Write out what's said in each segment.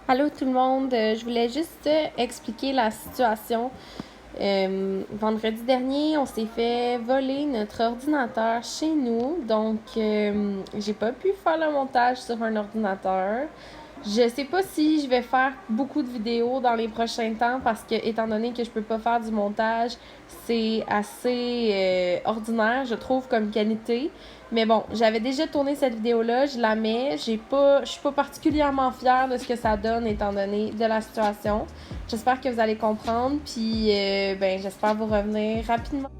Allô tout le monde, je voulais juste expliquer la situation. Vendredi dernier, on s'est fait voler notre ordinateur chez nous, donc j'ai pas pu faire le montage sur un ordinateur. Je sais pas si je vais faire beaucoup de vidéos dans les prochains temps parce que, étant donné que je peux pas faire du montage, c'est assez ordinaire, je trouve, comme qualité. Mais bon, j'avais déjà tourné cette vidéo-là, je la mets. Je suis pas particulièrement fière de ce que ça donne étant donné de la situation. J'espère que vous allez comprendre, puis ben j'espère vous revenir rapidement.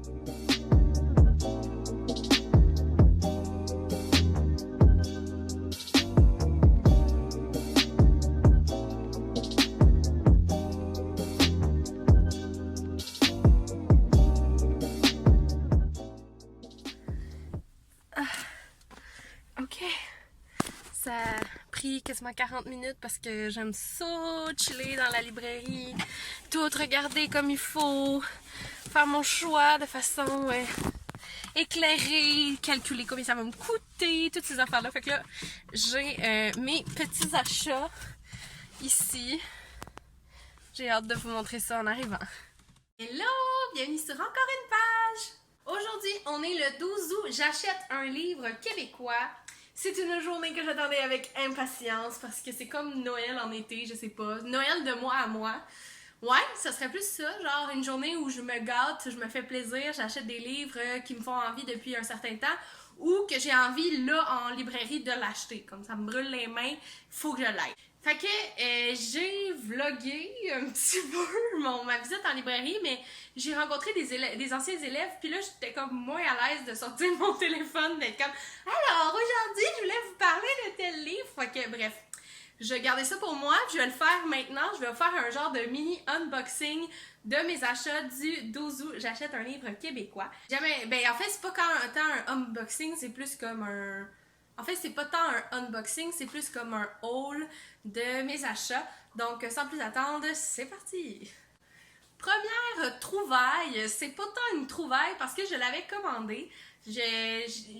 Ok, ça a pris quasiment 40 minutes parce que j'aime ça, chiller dans la librairie, tout regarder comme il faut, faire mon choix de façon éclairée, calculer combien ça va me coûter, toutes ces affaires-là. Fait que là, j'ai mes petits achats ici. J'ai hâte de vous montrer ça en arrivant. Hello! Bienvenue sur encore une page! Aujourd'hui, on est le 12 août. J'achète un livre québécois. C'est une journée que j'attendais avec impatience parce que c'est comme Noël en été, je sais pas. Noël de mois à mois. Ouais, ça serait plus ça, genre une journée où je me gâte, je me fais plaisir, j'achète des livres qui me font envie depuis un certain temps ou que j'ai envie là en librairie de l'acheter. Comme ça me brûle les mains, faut que je l'aille. Fait que j'ai vlogué un petit peu ma visite en librairie, mais j'ai rencontré des anciens élèves, puis là j'étais comme moins à l'aise de sortir mon téléphone, d'être comme alors aujourd'hui je voulais vous parler de tel livre. Fait que bref, je vais garder ça pour moi, je vais le faire maintenant, je vais faire un genre de mini unboxing de mes achats du 12 août. J'achète un livre québécois. Jamais, ben en fait c'est pas tant un unboxing, c'est plus comme un... En fait, c'est pas tant un unboxing, c'est plus comme un haul de mes achats. Donc, sans plus attendre, c'est parti! Première trouvaille, c'est pas tant une trouvaille parce que je l'avais commandé.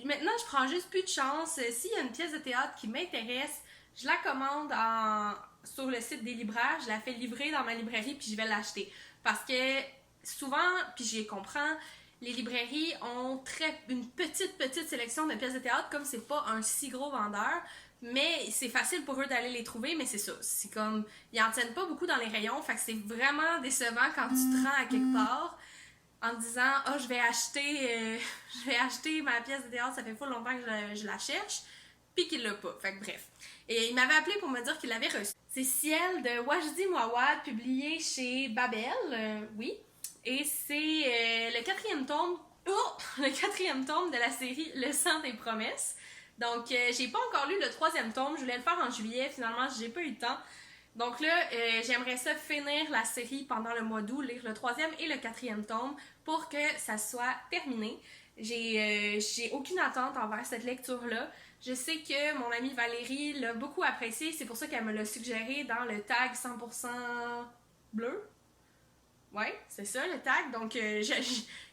Maintenant, je prends juste plus de chance. S'il y a une pièce de théâtre qui m'intéresse, je la commande sur le site des libraires, je la fais livrer dans ma librairie puis je vais l'acheter. Parce que souvent, puis j'y comprends, les librairies ont une petite sélection de pièces de théâtre, comme c'est pas un si gros vendeur, mais c'est facile pour eux d'aller les trouver, mais c'est ça, c'est comme, ils en tiennent pas beaucoup dans les rayons, fait que c'est vraiment décevant quand tu te rends à quelque part en te disant, oh, je vais acheter ma pièce de théâtre, ça fait pas longtemps que je la cherche, puis qu'il l'a pas, fait que bref. Et il m'avait appelé pour me dire qu'il l'avait reçu. C'est Ciel de Wajdi Mouawad, publié chez Babel, oui. Et c'est le quatrième tome, le quatrième tome de la série Le sang des promesses. Donc, j'ai pas encore lu le troisième tome. Je voulais le faire en juillet. Finalement, j'ai pas eu le temps. Donc là, j'aimerais ça finir la série pendant le mois d'août, lire le troisième et le quatrième tome pour que ça soit terminé. J'ai aucune attente envers cette lecture-là. Je sais que mon amie Valérie l'a beaucoup apprécié. C'est pour ça qu'elle me l'a suggéré dans le tag 100% bleu. Ouais, c'est ça le tag. Donc,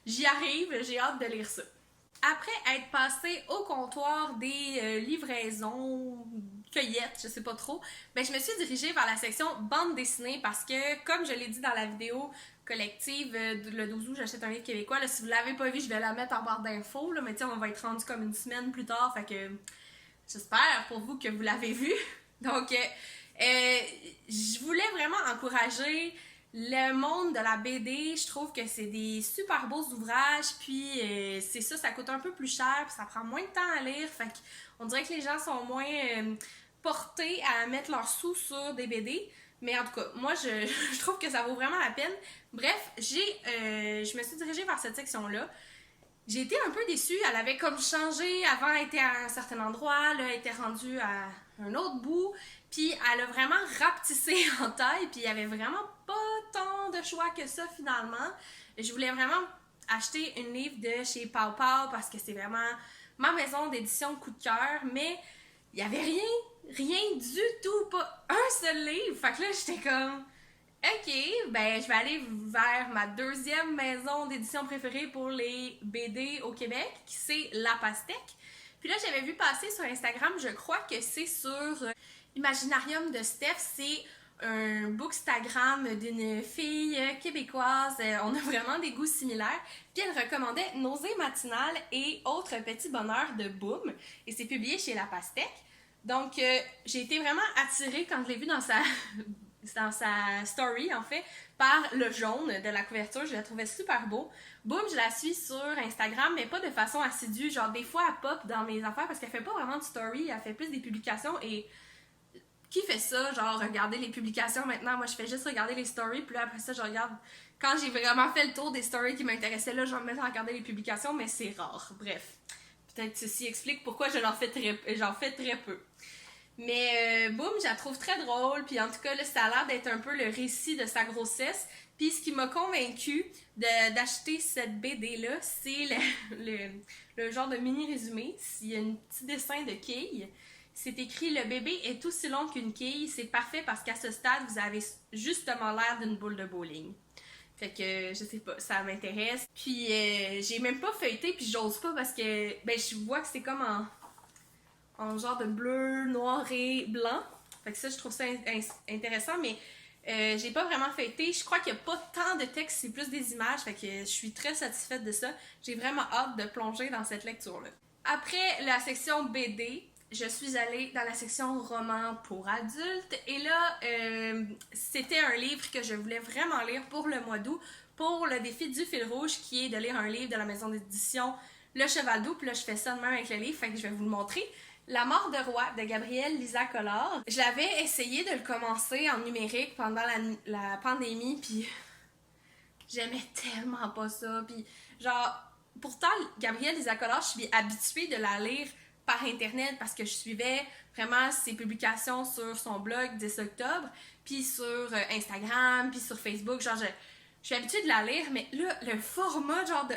j'y arrive. J'ai hâte de lire ça. Après être passée au comptoir des livraisons, cueillettes, je sais pas trop, ben je me suis dirigée vers la section bande dessinée parce que, comme je l'ai dit dans la vidéo collective le 12 août, j'achète un livre québécois. Là, si vous l'avez pas vu, je vais la mettre en barre d'infos, mais tiens, on va être rendu comme une semaine plus tard, fait que j'espère pour vous que vous l'avez vu. Donc, je voulais vraiment encourager le monde de la BD. Je trouve que c'est des super beaux ouvrages, puis c'est ça, ça coûte un peu plus cher, puis ça prend moins de temps à lire, fait qu'on dirait que les gens sont moins portés à mettre leurs sous sur des BD. Mais en tout cas, moi, je trouve que ça vaut vraiment la peine. Bref, je me suis dirigée vers cette section-là. J'ai été un peu déçue. Elle avait comme changé. Avant, elle était à un certain endroit. Là, elle était rendue à un autre bout. Puis, elle a vraiment rapetissé en taille. Puis, il y avait vraiment pas tant de choix que ça, finalement. Je voulais vraiment acheter une livre de chez Pau Pau parce que c'est vraiment ma maison d'édition coup de cœur. Mais, il y avait rien du tout. Pas un seul livre. Fait que là, j'étais comme... Ok, ben je vais aller vers ma deuxième maison d'édition préférée pour les BD au Québec, qui c'est La Pastèque. Puis là, j'avais vu passer sur Instagram, je crois que c'est sur Imaginarium de Steph, c'est un bookstagram d'une fille québécoise. On a vraiment des goûts similaires. Puis elle recommandait Nausées matinales et autres petits bonheurs de Boom. Et c'est publié chez La Pastèque. Donc, j'ai été vraiment attirée quand je l'ai vu dans sa story, en fait, par le jaune de la couverture. Je la trouvais super beau. Boom, je la suis sur Instagram, mais pas de façon assidue. Genre, des fois, elle pop dans mes affaires parce qu'elle fait pas vraiment de story. Elle fait plus des publications et qui fait ça, genre regarder les publications maintenant? Moi, je fais juste regarder les stories, puis là, après ça, je regarde. Quand j'ai vraiment fait le tour des stories qui m'intéressaient, là, je vais me mettre à regarder les publications, mais c'est rare. Bref, peut-être ceci explique pourquoi j'en fais très peu. Mais boum, je la trouve très drôle, puis en tout cas, là, ça a l'air d'être un peu le récit de sa grossesse. Puis ce qui m'a convaincue d'acheter cette BD-là, c'est le genre de mini-résumé. Il y a un petit dessin de quille. C'est écrit « Le bébé est aussi long qu'une quille. C'est parfait parce qu'à ce stade, vous avez justement l'air d'une boule de bowling. » Fait que, je sais pas, ça m'intéresse. Puis, j'ai même pas feuilleté, puis j'ose pas parce que, ben, je vois que c'est comme en genre de bleu, noir et blanc. Fait que ça, je trouve ça intéressant, mais j'ai pas vraiment feuilleté. Je crois qu'il y a pas tant de texte, c'est plus des images, fait que je suis très satisfaite de ça. J'ai vraiment hâte de plonger dans cette lecture-là. Après la section BD, je suis allée dans la section roman pour adultes et là, c'était un livre que je voulais vraiment lire pour le mois d'août, pour le défi du fil rouge qui est de lire un livre de la maison d'édition Le Cheval d'Eau. Puis là, je fais ça de même avec le livre, fait que je vais vous le montrer. La mort de roi de Gabrielle Lisa Collard. J'avais essayé de le commencer en numérique pendant la pandémie, puis j'aimais tellement pas ça. Puis genre, pourtant, Gabrielle Lisa Collard, je suis habituée de la lire par internet parce que je suivais vraiment ses publications sur son blog 10 octobre, puis sur Instagram, puis sur Facebook. Genre, je suis habituée de la lire, mais là, le format, genre de...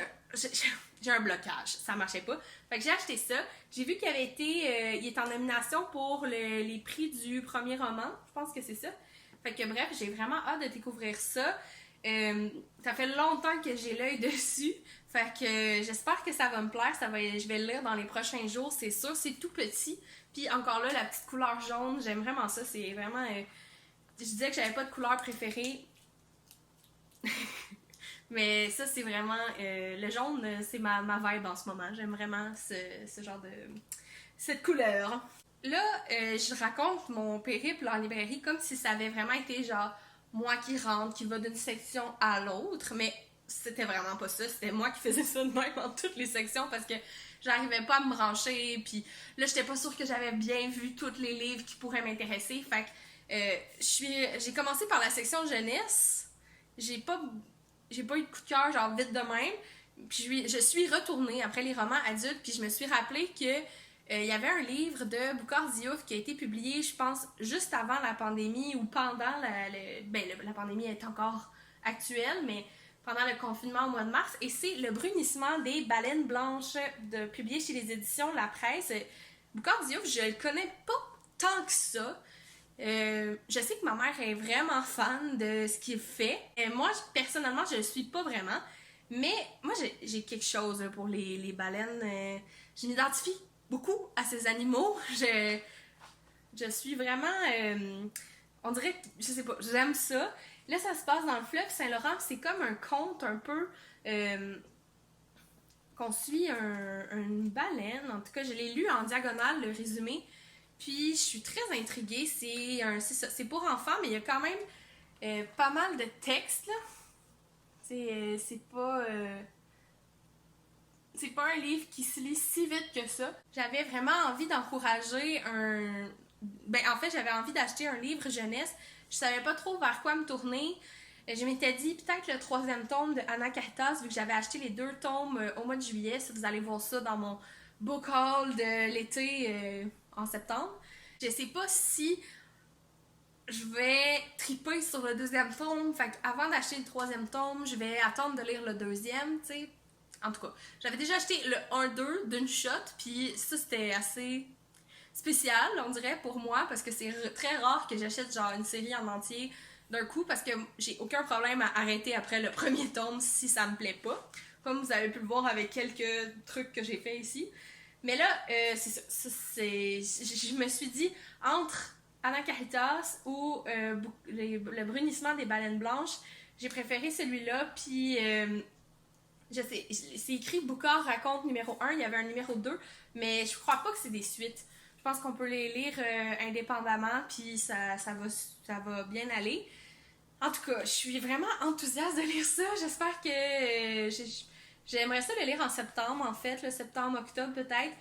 J'ai un blocage, ça marchait pas. Fait que j'ai acheté ça. J'ai vu qu'il avait été... il est en nomination pour les prix du premier roman. Je pense que c'est ça. Fait que bref, j'ai vraiment hâte de découvrir ça. Ça fait longtemps que j'ai l'œil dessus. Fait que j'espère que ça va me plaire. Je vais le lire dans les prochains jours, c'est sûr. C'est tout petit. Puis encore là, la petite couleur jaune, j'aime vraiment ça. C'est vraiment... je disais que j'avais pas de couleur préférée. Mais ça, c'est vraiment... le jaune, c'est ma vibe en ce moment. J'aime vraiment ce genre de... cette couleur. Là, je raconte mon périple en librairie comme si ça avait vraiment été genre moi qui rentre, qui va d'une section à l'autre. Mais c'était vraiment pas ça. C'était moi qui faisais ça de même dans toutes les sections parce que j'arrivais pas à me brancher. Puis là, j'étais pas sûre que j'avais bien vu tous les livres qui pourraient m'intéresser. Fait que j'ai commencé par la section jeunesse. J'ai pas eu de coup de cœur genre vite de même. Puis je suis retournée après les romans adultes, puis je me suis rappelé que il y avait un livre de Boukhar Diouf qui a été publié, je pense, juste avant la pandémie ou pendant la pandémie est encore actuelle, mais pendant le confinement au mois de mars, et c'est Le brunissement des baleines blanches, publié chez les éditions La Presse. Boukhar Diouf, je le connais pas tant que ça. Je sais que ma mère est vraiment fan de ce qu'il fait. Moi, personnellement, je le suis pas vraiment. Mais moi, j'ai quelque chose pour les baleines. Je m'identifie beaucoup à ces animaux. Je suis vraiment... on dirait que, je sais pas, j'aime ça. Là, ça se passe dans le fleuve Saint-Laurent. C'est comme un conte un peu... qu'on suit une baleine. En tout cas, je l'ai lu en diagonale, le résumé. Puis, je suis très intriguée. C'est pour enfants, mais il y a quand même pas mal de textes, là. C'est pas... c'est pas un livre qui se lit si vite que ça. J'avais vraiment envie d'encourager en fait, j'avais envie d'acheter un livre jeunesse. Je savais pas trop vers quoi me tourner. Je m'étais dit peut-être le 3e tome de Anna Caritas, vu que j'avais acheté les 2 tomes au mois de juillet. Si vous allez voir ça dans mon book haul de l'été en septembre. Je sais pas si je vais triper sur le 2e tome. Fait qu'avant d'acheter le 3e tome, je vais attendre de lire le 2e, tu sais. En tout cas, j'avais déjà acheté le 1-2 d'une shot, puis ça, c'était assez spécial, on dirait, pour moi, parce que c'est très rare que j'achète genre une série en entier d'un coup, parce que j'ai aucun problème à arrêter après le premier tome si ça me plaît pas, comme vous avez pu le voir avec quelques trucs que j'ai fait ici. Mais là, c'est ça, je me suis dit, entre Anacaritas ou le brunissement des baleines blanches. J'ai préféré celui-là, puis je sais, c'est écrit Boucard raconte numéro 1, il y avait un numéro 2, mais je crois pas que c'est des suites. Je pense qu'on peut les lire indépendamment, puis ça va bien aller. En tout cas, je suis vraiment enthousiaste de lire ça. J'espère que j'aimerais ça le lire en septembre, en fait, le septembre-octobre peut-être.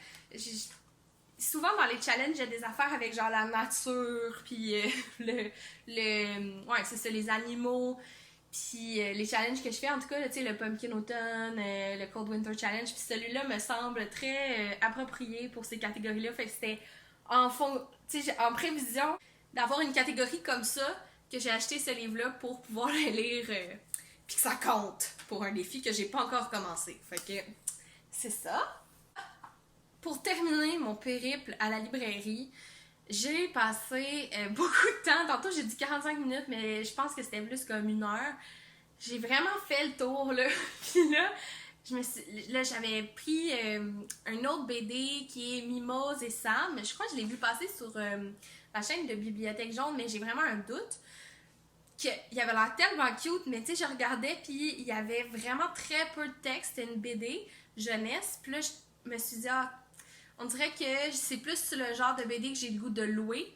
Souvent dans les challenges, il y a des affaires avec genre la nature, puis ouais, c'est ça, les animaux, puis les challenges que je fais, en tout cas, tu sais, le Pumpkin Autumn, le Cold Winter Challenge, puis celui-là me semble très approprié pour ces catégories-là. Fait que c'était en fond, tu sais, en prévision d'avoir une catégorie comme ça, que j'ai acheté ce livre-là pour pouvoir le lire, puis que ça compte pour un défi que j'ai pas encore commencé. Fait que c'est ça. Pour terminer mon périple à la librairie, j'ai passé beaucoup de temps. Tantôt, j'ai dit 45 minutes, mais je pense que c'était plus comme 1 heure. J'ai vraiment fait le tour, là. Puis là, j'avais pris un autre BD qui est Mimose et Sam. Je crois que je l'ai vu passer sur la chaîne de Bibliothèque Jaune, mais j'ai vraiment un doute. Il avait l'air tellement cute, mais tu sais, je regardais, puis il y avait vraiment très peu de texte. C'était une BD jeunesse. Puis là, je me suis dit, ah, on dirait que c'est plus le genre de BD que j'ai le goût de louer.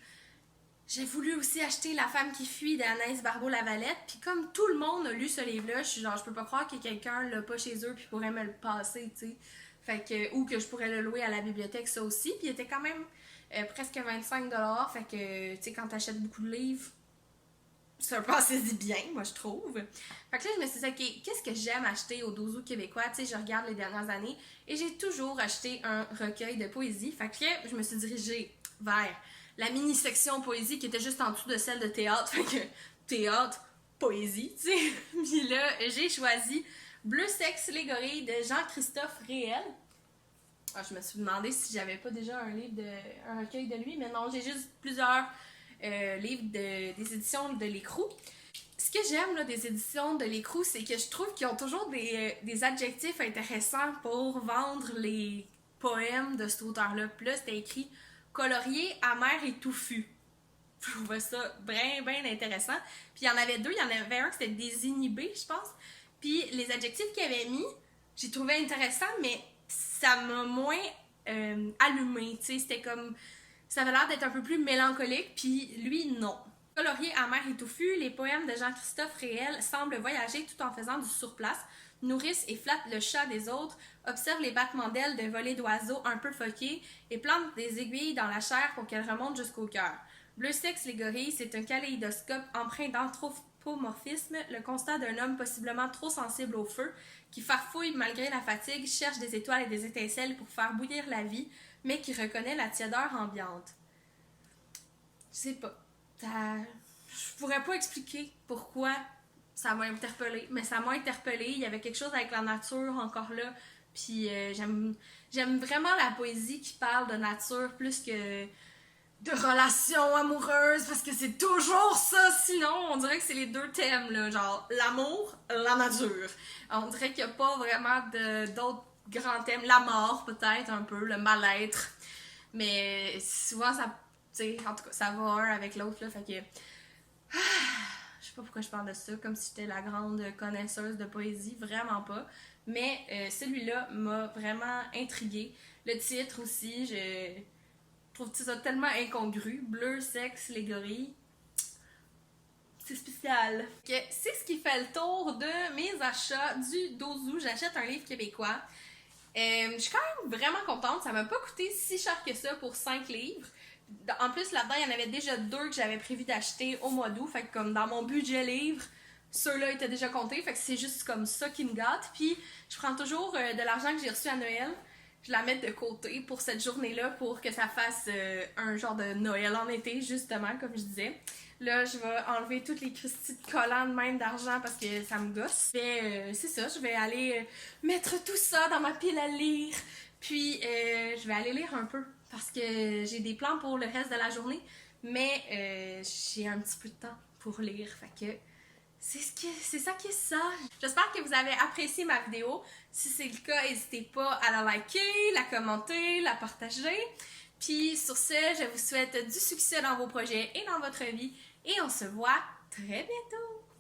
J'ai voulu aussi acheter La femme qui fuit d'Anaïs Barbeau-Lavalette, puis comme tout le monde a lu ce livre-là, je suis genre, je peux pas croire que quelqu'un l'a pas chez eux puis pourrait me le passer, tu sais. Fait que, ou que je pourrais le louer à la bibliothèque, ça aussi. Puis il était quand même presque 25$, fait que, tu sais, quand t'achètes beaucoup de livres, c'est un passez-y bien, moi je trouve. Fait que là, je me suis dit, ok, qu'est-ce que j'aime acheter au Dozo québécois? Tu sais, je regarde les dernières années et j'ai toujours acheté un recueil de poésie. Fait que là, je me suis dirigée vers la mini-section poésie qui était juste en dessous de celle de théâtre. Fait que théâtre, poésie, tu sais. Puis là, j'ai choisi Bleu sexe, les gorilles de Jean-Christophe Réel. Ah, je me suis demandé si j'avais pas déjà un recueil de lui, mais non, j'ai juste plusieurs livres des éditions de l'Écrou. Ce que j'aime là, des éditions de l'Écrou, c'est que je trouve qu'ils ont toujours des adjectifs intéressants pour vendre les poèmes de cet auteur-là. Puis là, c'était écrit colorié, amer et touffu. Je trouvais ça bien, bien intéressant. Puis il y en avait 2, il y en avait un qui c'était désinhibé, je pense. Puis les adjectifs qu'il avait mis, j'ai trouvé intéressant, mais ça m'a moins allumé. Tu sais, c'était comme. Ça avait l'air d'être un peu plus mélancolique, puis lui, non. Colorié, amer et touffu, les poèmes de Jean-Christophe Réel semblent voyager tout en faisant du surplace, nourrissent et flattent le chat des autres, observent les battements d'ailes d'un volet d'oiseaux un peu foqués et plantent des aiguilles dans la chair pour qu'elles remontent jusqu'au cœur. Bleu sexe, les gorilles, c'est un kaléidoscope empreint d'anthropomorphisme, le constat d'un homme possiblement trop sensible au feu, qui farfouille malgré la fatigue, cherche des étoiles et des étincelles pour faire bouillir la vie, mais qui reconnaît la tiédeur ambiante. Je sais pas. Je pourrais pas expliquer pourquoi ça m'a interpellée, mais ça m'a interpellée. Il y avait quelque chose avec la nature encore là. Puis j'aime vraiment la poésie qui parle de nature plus que de relations amoureuses, parce que c'est toujours ça. Sinon, on dirait que c'est les 2 thèmes, là, genre l'amour, la nature. On dirait qu'il n'y a pas vraiment d'autres grands thèmes. La mort, peut-être, un peu, le mal-être. Mais souvent, ça, tu sais, en tout cas, ça va un avec l'autre, là, fait que. Je sais pas pourquoi je parle de ça, comme si j'étais la grande connaisseuse de poésie, vraiment pas. Mais celui-là m'a vraiment intriguée. Le titre aussi, je trouve ça tellement incongru. Bleu, sexe, les gorilles. C'est spécial. C'est ce qui fait le tour de mes achats du Dozo. J'achète un livre québécois. Je suis quand même vraiment contente. Ça m'a pas coûté si cher que ça pour 5 livres. En plus, là-dedans, il y en avait déjà 2 que j'avais prévu d'acheter au mois d'août. Fait que comme dans mon budget livre, ceux-là étaient déjà comptés. Fait que c'est juste comme ça qui me gâte. Puis je prends toujours de l'argent que j'ai reçu à Noël. Je la mets de côté pour cette journée-là pour que ça fasse un genre de Noël en été, justement, comme je disais. Là, je vais enlever toutes les crustilles de collants de même d'argent parce que ça me gosse. C'est ça, je vais aller mettre tout ça dans ma pile à lire. Puis, je vais aller lire un peu parce que j'ai des plans pour le reste de la journée. Mais j'ai un petit peu de temps pour lire. Fait que c'est ça qui est ça. J'espère que vous avez apprécié ma vidéo. Si c'est le cas, n'hésitez pas à la liker, la commenter, la partager. Puis sur ce, je vous souhaite du succès dans vos projets et dans votre vie. Et on se voit très bientôt!